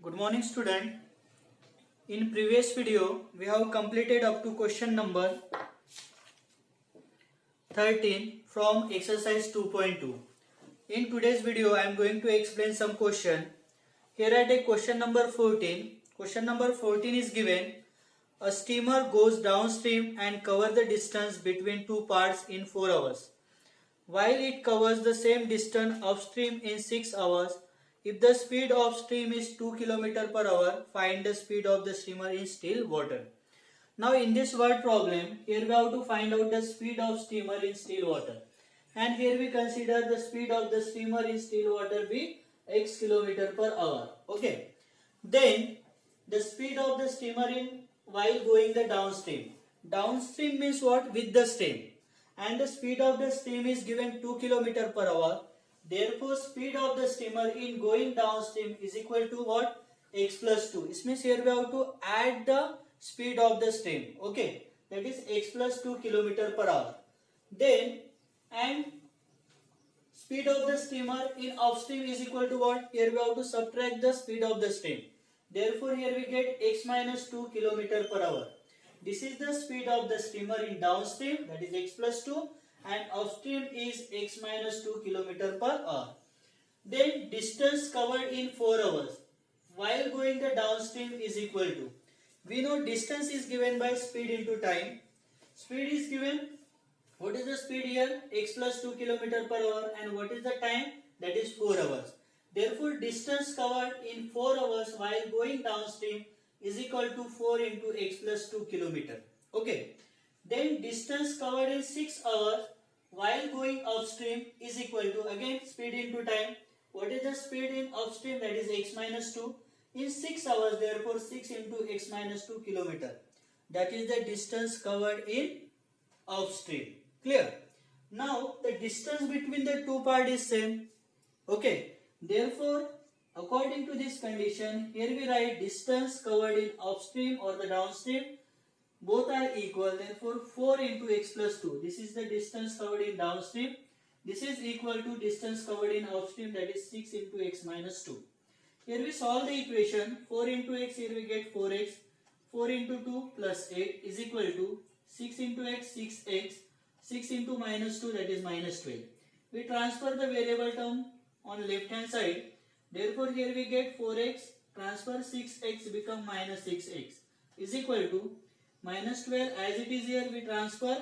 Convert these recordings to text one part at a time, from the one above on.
Good morning student. In previous video we have completed up to question number 13 from exercise 2.2. In today's video I am going to explain some question. Here I take question number 14. Question number 14 is given. A steamer goes downstream and covers the distance between two parts in 4 hours. While it covers the same distance upstream in 6 hours, if the speed of stream is 2 km per hour, find the speed of the steamer in still water. Now in this word problem, here we have to find out the speed of steamer in still water. And here we consider the speed of the steamer in still water be x km per hour. Okay. Then the speed of the steamer in while going the downstream. Downstream means what? With the stream. And the speed of the steam is given 2 km per hour. Therefore, speed of the steamer in going downstream is equal to what? X plus 2. This means here we have to add the speed of the stream. Okay. That is x plus 2 km per hour. Then, and speed of the steamer in upstream is equal to what? Here we have to subtract the speed of the stream. Therefore, here we get x minus 2 km per hour. This is the speed of the steamer in downstream, that is x plus 2, and upstream is x minus 2 km per hour. Then distance covered in 4 hours while going the downstream is equal to, we know distance is given by speed into time. Speed is given, what is the speed here? X plus 2 km per hour, and what is the time? That is 4 hours. Therefore, distance covered in 4 hours while going downstream is equal to 4 into x plus 2 km. Okay. Then distance covered in 6 hours while going upstream is equal to, again speed into time. What is the speed in upstream? That is x minus 2. In 6 hours, therefore 6 into x minus 2 km. That is the distance covered in upstream. Clear? Now the distance between the two parts is same. Okay. Therefore, according to this condition, here we write distance covered in upstream or the downstream. Both are equal. Therefore, 4 into x plus 2. This is the distance covered in downstream. This is equal to distance covered in upstream, that is 6 into x minus 2. Here we solve the equation. 4 into x, here we get 4x. 4 into 2 plus 8 is equal to 6 into x, 6x. 6 into minus 2, that is minus 12. We transfer the variable term on left hand side. Therefore, here we get 4x, transfer 6x become minus 6x is equal to minus 12, as it is here we transfer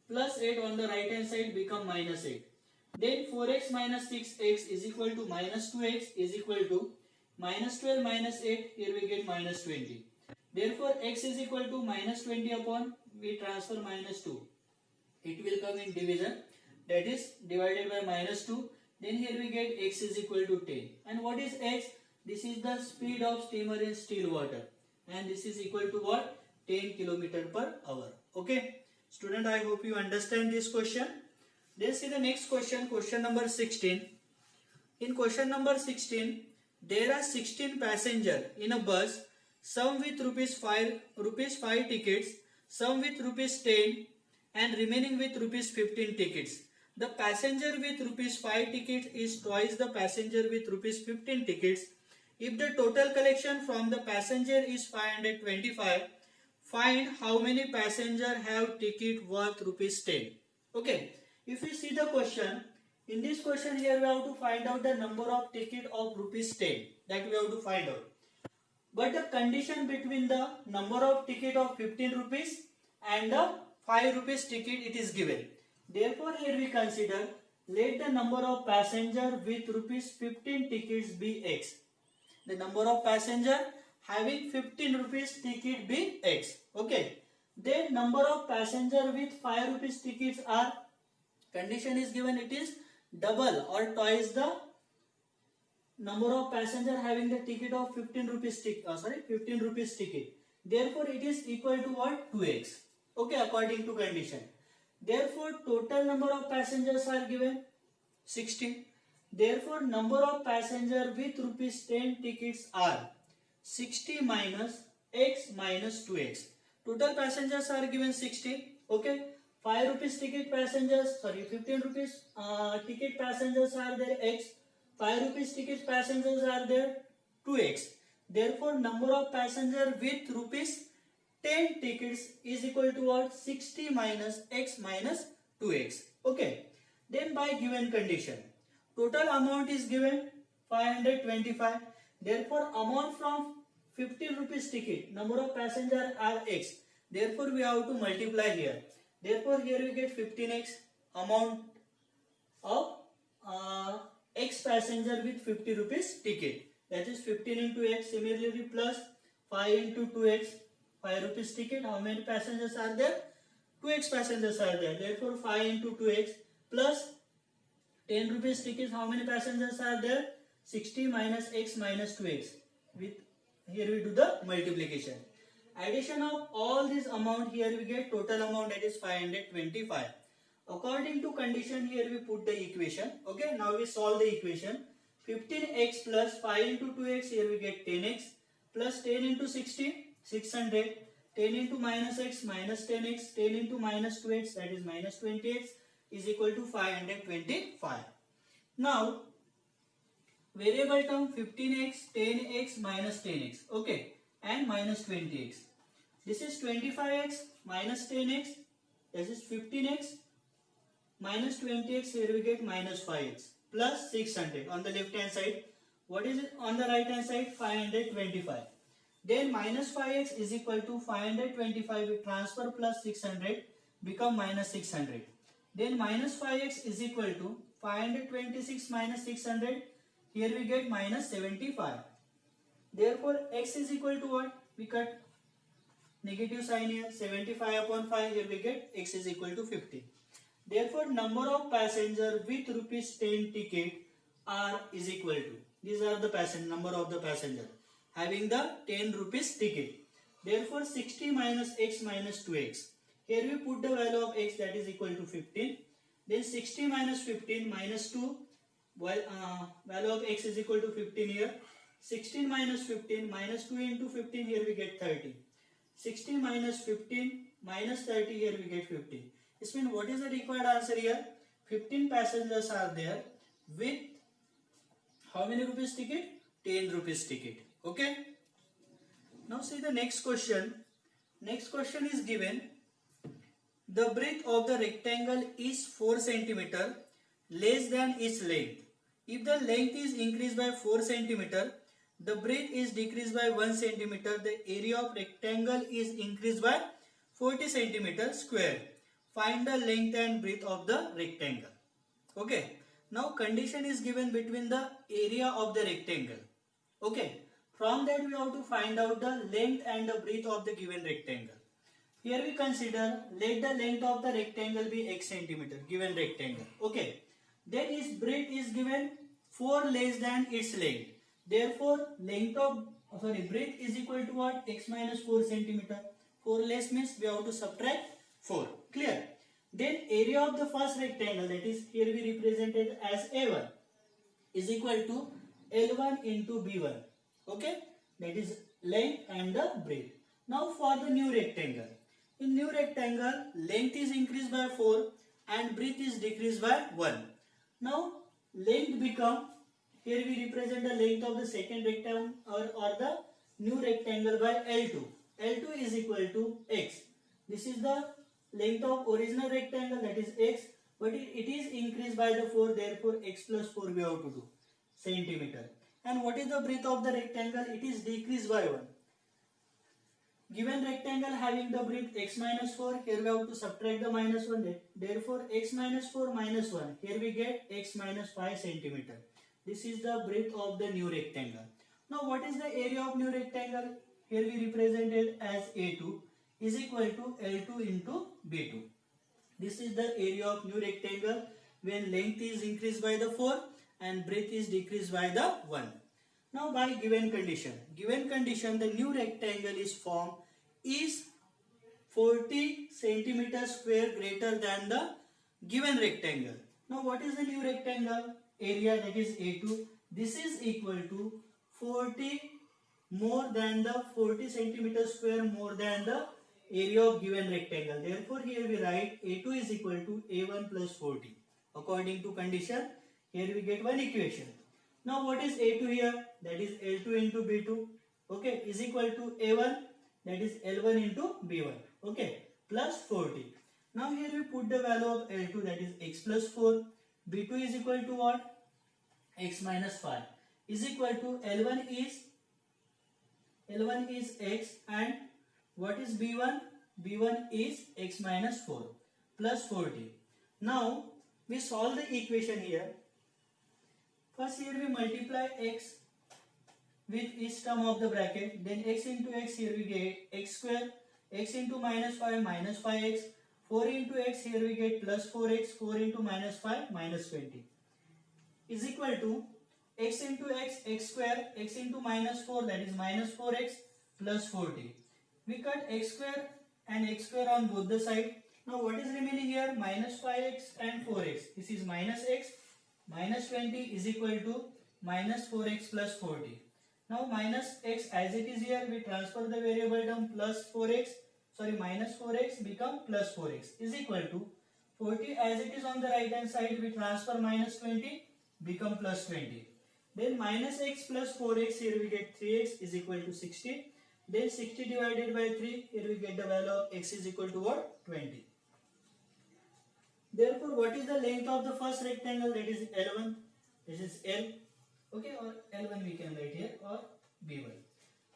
plus 8 on the right hand side become minus 8. Then 4x minus 6x is equal to minus 2x is equal to minus 12 minus 8, here we get minus 20. Therefore, x is equal to minus 20 upon, we transfer minus 2. It will come in division, that is divided by minus 2. Then here we get x is equal to 10. And what is x? This is the speed of steamer in still water. And this is equal to what? 10 km per hour. Okay. Student, I hope you understand this question. Then see the next question, question number 16. In question number 16, there are 16 passengers in a bus, some with rupees 5 tickets, some with rupees 10 and remaining with rupees 15 tickets. The passenger with rupees 5 tickets is twice the passenger with rupees 15 tickets. If the total collection from the passenger is 525, find how many passengers have ticket worth rupees 10. Okay. If you see the question, in this question here we have to find out the number of ticket of rupees 10. That we have to find out. But the condition between the number of ticket of 15 rupees and the 5 rupees ticket, it is given. Therefore, here we consider, let the number of passenger with rupees 15 tickets be x. The number of passenger having 15 rupees ticket be x. Okay. Then number of passenger with 5 rupees tickets are, condition is given, it is double or twice the number of passenger having the ticket of 15 rupees ticket. Therefore, it is equal to what? 2x. Okay, according to condition. Therefore, total number of passengers are given 16. Therefore, number of passengers with rupees 10 tickets are 60 minus x minus 2x. Total passengers are given 60. Okay. 5 rupees ticket passengers, 15 rupees ticket passengers are there x. 5 rupees ticket passengers are there 2x. Therefore, number of passenger with rupees 10 tickets is equal to what? 60 minus x minus 2x. Okay. Then by given condition, total amount is given 525. Therefore, amount from 50 rupees ticket, number of passenger are x. Therefore, we have to multiply here. Therefore, here we get 15x amount of x passenger with 50 rupees ticket. That is 15 into x. Similarly, plus 5 into 2x. 5 rupees ticket. How many passengers are there? 2x passengers are there. Therefore, 5 into 2x plus 10 rupees tickets. How many passengers are there? 60 minus x minus 2x. With here we do the multiplication. Addition of all this amount, here we get total amount, that is 525. According to condition, here we put the equation. Okay, now we solve the equation. 15x plus 5 into 2x, here we get 10x plus 10 into 60, 600. 10 into minus x minus 10x, 10 into minus 2x, that is minus 20x, is equal to 525. Now, variable term 15x, 10x minus 10x, okay, and minus 20x. This is 25x minus 10x, this is 15x minus 20x, here we get minus 5x plus 600 on the left hand side. What is it on the right hand side? 525. Then minus 5x is equal to 525, we transfer plus 600, become minus 600. Then minus 5x is equal to 526 minus 600, here we get minus 75. Therefore, x is equal to what? We cut negative sign here, 75 upon 5, here we get x is equal to 50. Therefore, number of passenger with rupees 10 ticket are is equal to, these are the passenger, number of the passenger having the 10 rupees ticket. Therefore, 60 minus x minus 2x. Here we put the value of x, that is equal to 15. Then 60 minus 15 minus 2. Value of x is equal to 15 here. 16 minus 15 minus 2 into 15, here we get 30. 16 minus 15 minus 30, here we get 15. This means what is the required answer here? 15 passengers are there with how many rupees ticket? 10 rupees ticket. Okay. Now see the next question. Next question is given. The breadth of the rectangle is 4 cm less than its length. If the length is increased by 4 cm, the breadth is decreased by 1 cm. The area of rectangle is increased by 40 cm square. Find the length and breadth of the rectangle. Okay. Now condition is given between the area of the rectangle. Okay. From that we have to find out the length and the breadth of the given rectangle. Here we consider, let the length of the rectangle be x centimeter, given rectangle. Okay. Then its breadth is given 4 less than its length. Therefore, breadth is equal to what? X minus 4 centimeter. 4 less means we have to subtract 4. Clear? Then area of the first rectangle, that is here we represented as A1, is equal to L1 into B1. Okay? That is length and the breadth. Now for the new rectangle. In new rectangle, length is increased by 4 and breadth is decreased by 1. Now length become, here we represent the length of the second rectangle or the new rectangle by L2. L2 is equal to x. This is the length of original rectangle, that is x, but it is increased by the 4, therefore x plus 4 we have to do, centimeter. And what is the breadth of the rectangle? It is decreased by 1. Given rectangle having the breadth x minus 4, here we have to subtract the minus 1. Therefore, x minus 4 minus 1, here we get x minus 5 centimeter. This is the breadth of the new rectangle. Now, what is the area of new rectangle? Here we represented as A2 is equal to L2 into B2. This is the area of new rectangle when length is increased by the 4 and breadth is decreased by the 1. Now by given condition, the new rectangle is formed is 40 centimeter square greater than the given rectangle. Now what is the new rectangle? Area, that is A2. This is equal to 40 more than the 40 centimeter square more than the area of given rectangle. Therefore here we write A2 is equal to A1 plus 40. According to condition, here we get one equation. Now what is A2 here? That is L2 into B2. okay, is equal to A1, that is L1 into B1, okay, plus 40. Now here we put the value of L2, that is x plus 4, B2 is equal to what? X minus 5 is equal to L1 is x, and what is B1? B1 is x minus 4 plus 40. Now we solve the equation here. First here we multiply x with each term of the bracket, then x into x, here we get x square, x into minus 5 minus 5x, 4 into x, here we get plus 4x, 4 into minus 5 minus 20 is equal to x into x, x square, x into minus 4, that is minus 4x plus 40. We cut x square and x square on both the side. Now what is remaining here? Minus 5x and 4x. This is minus x, minus 20 is equal to minus 4x plus 40. Now minus x as it is here, we transfer the variable term plus 4x, minus 4x become plus 4x is equal to 40 as it is on the right hand side, we transfer minus 20 become plus 20. Then minus x plus 4x, here we get 3x is equal to 60. Then 60 divided by 3, here we get the value of x is equal to what? 20. Therefore, what is the length of the first rectangle? That is L1. This is L. Okay, or L1 we can write here, or B1.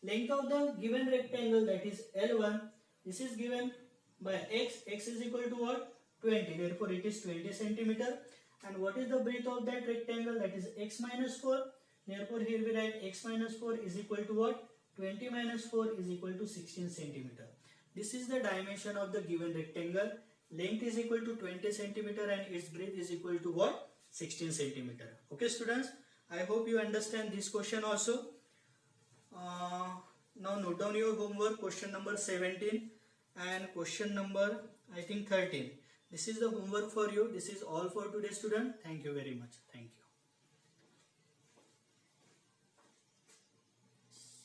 Length of the given rectangle, that is L1. This is given by x. X is equal to what? 20. Therefore, it is 20 centimeter. And what is the breadth of that rectangle? That is x minus 4. Therefore, here we write x minus 4 is equal to what? 20 minus 4 is equal to 16 centimeter. This is the dimension of the given rectangle. Length is equal to 20 centimeter and its breadth is equal to what? 16 centimeter. Okay students, I hope you understand this question also. Now note down your homework, question number 17 and question number I think 13. This is the homework for you. This is all for today student. Thank you very much. Thank you.